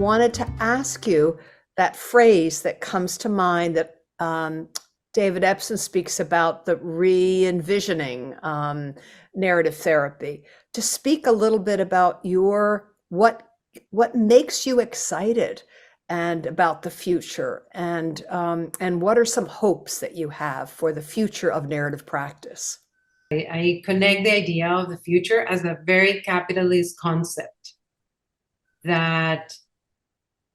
wanted to ask you that phrase that comes to mind that David Epson speaks about, the re-envisioning narrative therapy. To speak a little bit about what makes you excited and about the future, and what are some hopes that you have for the future of narrative practice? I connect the idea of the future as a very capitalist concept that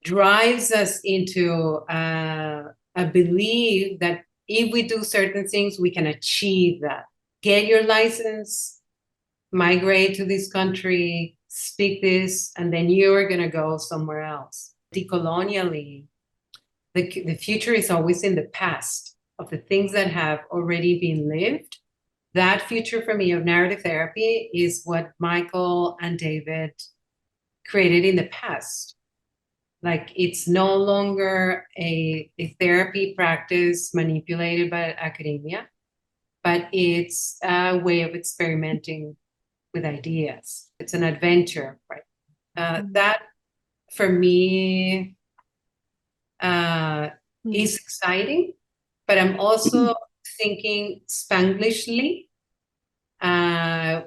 drives us into a belief that if we do certain things, we can achieve that. Get your license, migrate to this country, speak this, and then you're going to go somewhere else. Decolonially, the future is always in the past of the things that have already been lived. That future for me of narrative therapy is what Michael and David created in the past. Like, it's no longer a therapy practice manipulated by academia, but it's a way of experimenting with ideas. It's an adventure, right? That for me is exciting, but I'm also thinking Spanglishly,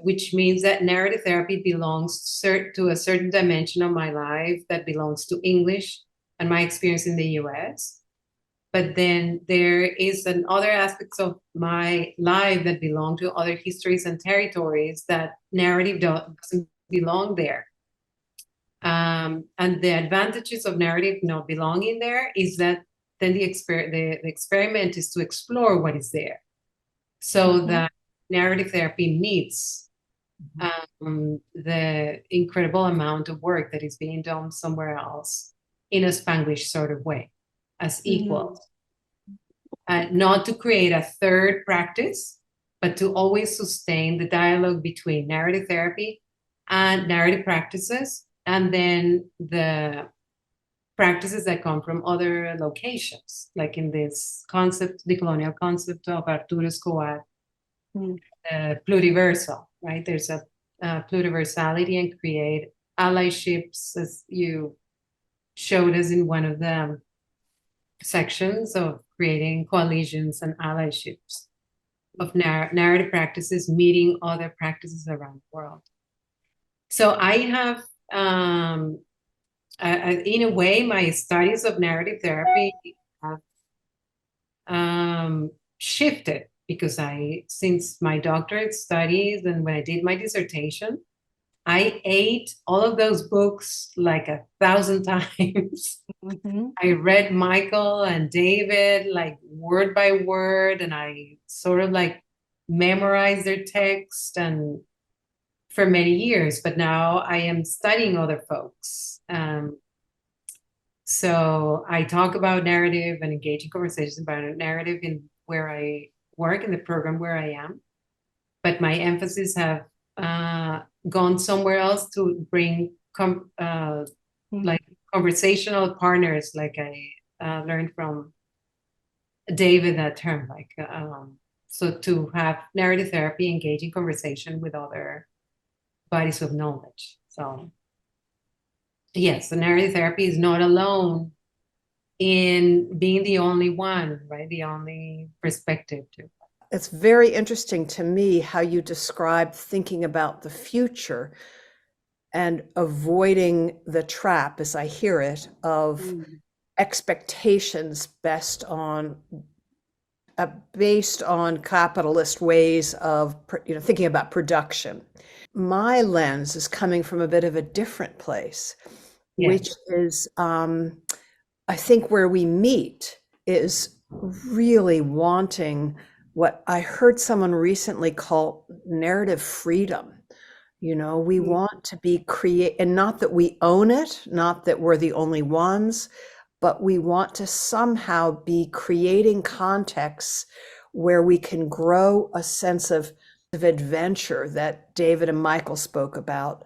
which means that narrative therapy belongs to a certain dimension of my life that belongs to English and my experience in the US. But then there is other aspects of my life that belong to other histories and territories that narrative doesn't belong there. And the advantages of narrative not belonging there is that then the experiment is to explore what is there. So that narrative therapy meets the incredible amount of work that is being done somewhere else in a Spanglish sort of way, as equals. Not to create a third practice, but to always sustain the dialogue between narrative therapy and narrative practices, and then the practices that come from other locations, like in this concept, the colonial concept of Arturo Escobar, pluriversal, right? There's a pluriversality and create allyships, as you showed us in one of the sections of creating coalitions and allyships of narrative practices meeting other practices around the world. So I have, in a way, my studies of narrative therapy have shifted, because since my doctorate studies and when I did my dissertation, I ate all of those books like 1,000 times. I read Michael and David like word by word, and I sort of like memorized their text and for many years. But now I am studying other folks. So I talk about narrative and engage in conversations about narrative in where I work, in the program where I am. But my emphasis have gone somewhere else to bring like conversational partners, like I learned from David that term, like so to have narrative therapy engage in conversation with other bodies of knowledge. So yes, the narrative therapy is not alone in being the only one, right? The only perspective to. It's very interesting to me how you describe thinking about the future and avoiding the trap, as I hear it, of expectations based on capitalist ways of thinking about production. My lens is coming from a bit of a different place, which is, I think where we meet is really wanting what I heard someone recently call narrative freedom. We want to be and not that we own it, not that we're the only ones, but we want to somehow be creating contexts where we can grow a sense of adventure that David and Michael spoke about,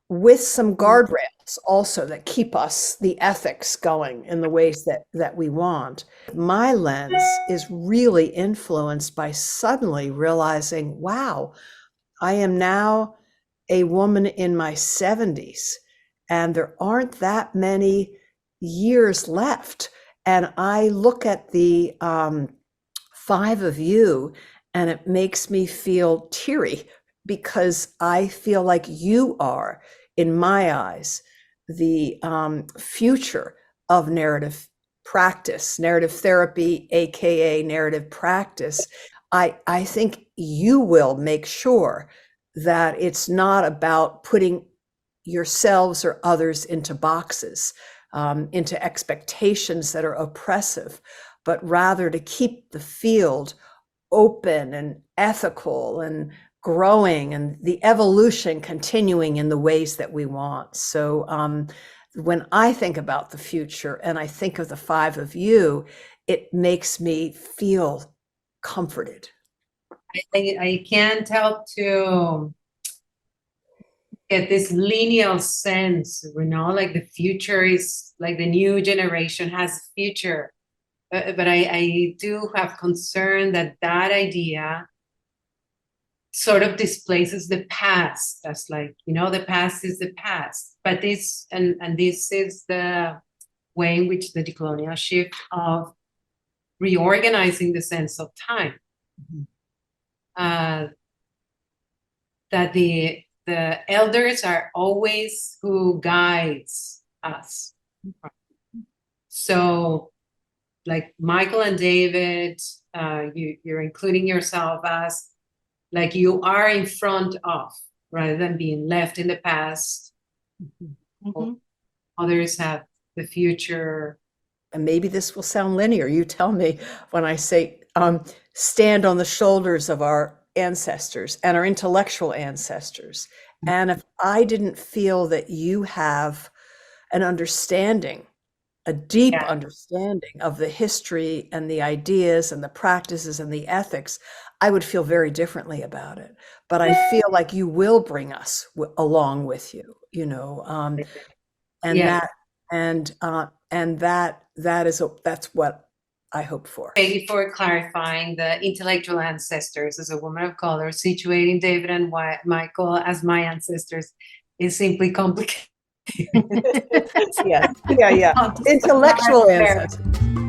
with some guardrails also that keep us, the ethics, going in the ways that we want. My lens is really influenced by suddenly realizing, wow, I am now a woman in my 70s, and there aren't that many years left. And I look at the five of you, and it makes me feel teary because I feel like you are, in my eyes, the future of narrative practice, narrative therapy, aka narrative practice. I think you will make sure that it's not about putting yourselves or others into boxes, into expectations that are oppressive, but rather to keep the field open and ethical and growing, and the evolution continuing in the ways that we want. So when I think about the future and I think of the five of you, it makes me feel comforted. I can't help to get this lineal sense, like the future is like the new generation has a future. But I do have concern that idea sort of displaces the past. That's like, the past is the past. But this is the way in which the decolonial shift of reorganizing the sense of time. Mm-hmm. That the elders are always who guides us. So, like Michael and David, you're including yourself as like you are in front of, rather than being left in the past. Mm-hmm. Others have the future. And maybe this will sound linear. You tell me when I say stand on the shoulders of our ancestors and our intellectual ancestors. And if I didn't feel that you have an understanding, a deep understanding of the history and the ideas and the practices and the ethics, I would feel very differently about it. But I feel like you will bring us along with you, and that's what I hope for. Thank you for clarifying the intellectual ancestors. As a woman of color, situating David and Michael as my ancestors is simply complicated. Yeah. Intellectual ancestors.